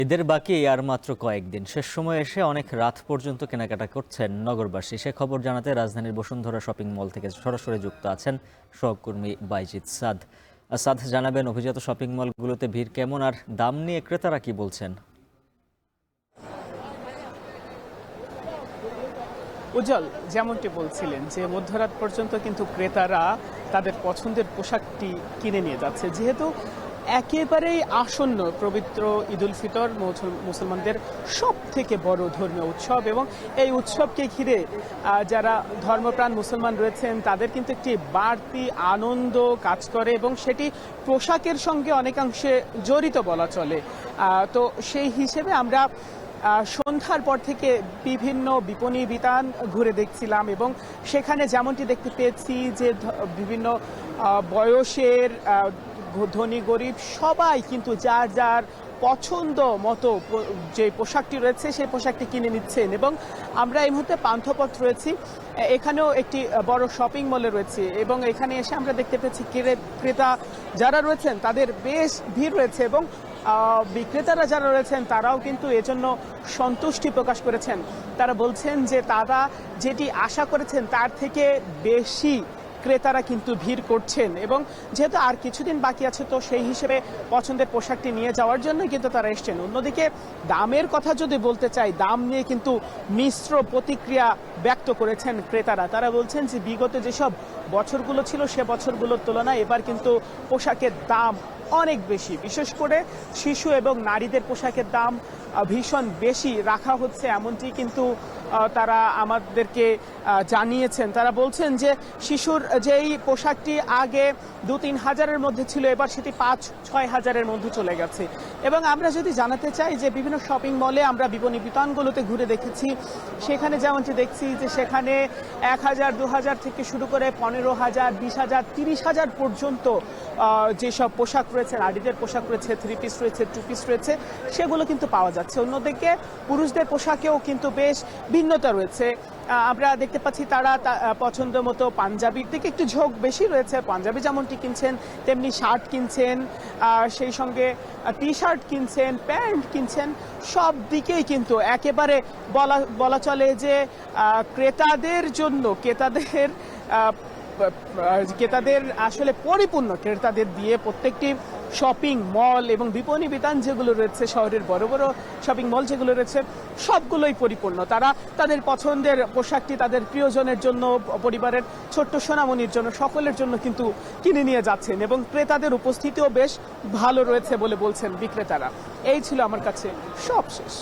ঈদের বাকি আর মাত্র কয়েকদিন। শেষ সময়ে এসে অনেক রাত পর্যন্ত কেনাকাটা করছেন নগরবাসী। সে খবর জানাতে রাজধানীর বসুন্ধরা শপিং মল থেকে সরাসরি যুক্ত আছেন সহকর্মী বাইজিদ সাদ। সাদ, জানাবেন অভিজাত শপিং মলগুলোতে ভিড় কেমন আর দাম নিয়ে ক্রেতারা কি বলছেন? উজ্জ্বল, যেমনটি বলছিলেন যে মধ্যরাত পর্যন্ত কিন্তু ক্রেতারা তাদের পছন্দের পোশাকটি কিনে নিয়ে যাচ্ছে, যেহেতু একেবারেই আসন্ন পবিত্র ঈদ উল ফিতর মুসলমানদের সব থেকে বড় ধর্মীয় উৎসব, এবং এই উৎসবকে ঘিরে যারা ধর্মপ্রাণ মুসলমান রয়েছেন তাদের কিন্তু একটি বাড়তি আনন্দ কাজ করে, এবং সেটি পোশাকের সঙ্গে অনেকাংশে জড়িত বলা চলে। তো সেই হিসেবে আমরা সন্ধ্যার পর থেকে বিভিন্ন বিপণী বিতান ঘুরে দেখছিলাম, এবং সেখানে যেমনটি দেখতে পেয়েছি যে বিভিন্ন বয়সের ধনী গরিব সবাই কিন্তু যার যার পছন্দ মতো যে পোশাকটি রয়েছে সেই পোশাকটি কিনে নিচ্ছেন। এবং আমরা এই মুহূর্তে পান্থপথ রয়েছি, এখানেও একটি বড় শপিং মলে রয়েছে, এবং এখানে এসে আমরা দেখতে পেয়েছি ক্রেতা যারা রয়েছেন তাদের বেশ ভিড় রয়েছে, এবং বিক্রেতারা যারা রয়েছেন তারাও কিন্তু এজন্য সন্তুষ্টি প্রকাশ করেছেন। তারা বলছেন যে তারা যেটি আশা করেছেন তার থেকে বেশি ক্রেতারা কিন্তু ভিড় করছেন, এবং যেহেতু আর কিছুদিন বাকি আছে তো সেই হিসেবে পছন্দের পোশাকটি নিয়ে যাওয়ার জন্য কিন্তু তারা এসছেন। অন্যদিকে দামের কথা যদি বলতে চাই, দাম নিয়ে কিন্তু মিশ্র প্রতিক্রিয়া ব্যক্ত করেছেন ক্রেতারা। তারা বলছেন যে বিগত যেসব বছরগুলো ছিল সে বছরগুলোর তুলনায় এবার কিন্তু পোশাকের দাম অনেক বেশি, বিশেষ করে শিশু এবং নারীদের পোশাকের দাম ভীষণ বেশি রাখা হচ্ছে, এমনটি কিন্তু তারা আমাদেরকে জানিয়েছেন। তারা বলছেন যে শিশুর যেই পোশাকটি আগে 2-3 হাজারের মধ্যে ছিল এবার সেটি 5-6 হাজারের মধ্যে চলে গেছে। এবং আমরা যদি জানাতে চাই যে বিভিন্ন শপিং মলে আমরা বিপণী বিতানগুলোতে ঘুরে দেখেছি, সেখানে যেমনটি দেখছি যে সেখানে 1000, 2000 থেকে শুরু করে 15,000, 20,000, 30,000 পর্যন্ত যেসব পোশাক রয়েছে, নারীদের পোশাক রয়েছে, 3 পিস রয়েছে, 2 পিস রয়েছে, সেগুলো কিন্তু পাওয়া যাচ্ছে। অন্যদিকে পুরুষদের পোশাকেও কিন্তু বেশ ভিন্নতা রয়েছে। আমরা দেখতে পাচ্ছি তারা পছন্দ মতো পাঞ্জাবির দিকে একটু ঝোঁক বেশি রয়েছে, পাঞ্জাবি যেমনটি কিনছেন তেমনি শার্ট কিনছেন, সেই সঙ্গে টি শার্ট কিনছেন, প্যান্ট কিনছেন, সব দিকেই কিন্তু একেবারে বলা চলে যে ক্রেতাদের জন্য ক্রেতাদের আসলে পরিপূর্ণ, ক্রেতাদের দিয়ে প্রত্যেকটি শপিং মল এবং বিপণী বিতান যেগুলো রয়েছে, শহরের বড় বড় শপিং মল যেগুলো রয়েছে সবগুলোই পরিপূর্ণ। তারা তাদের পছন্দের পোশাকটি তাদের প্রিয়জনের জন্য, পরিবারের ছোট্ট সোনামণির জন্য, সকলের জন্য কিন্তু কিনে নিয়ে যাচ্ছেন, এবং ক্রেতাদের উপস্থিতিও বেশ ভালো রয়েছে বলে বলছেন বিক্রেতারা। এই ছিল আমার কাছে সব শেষ।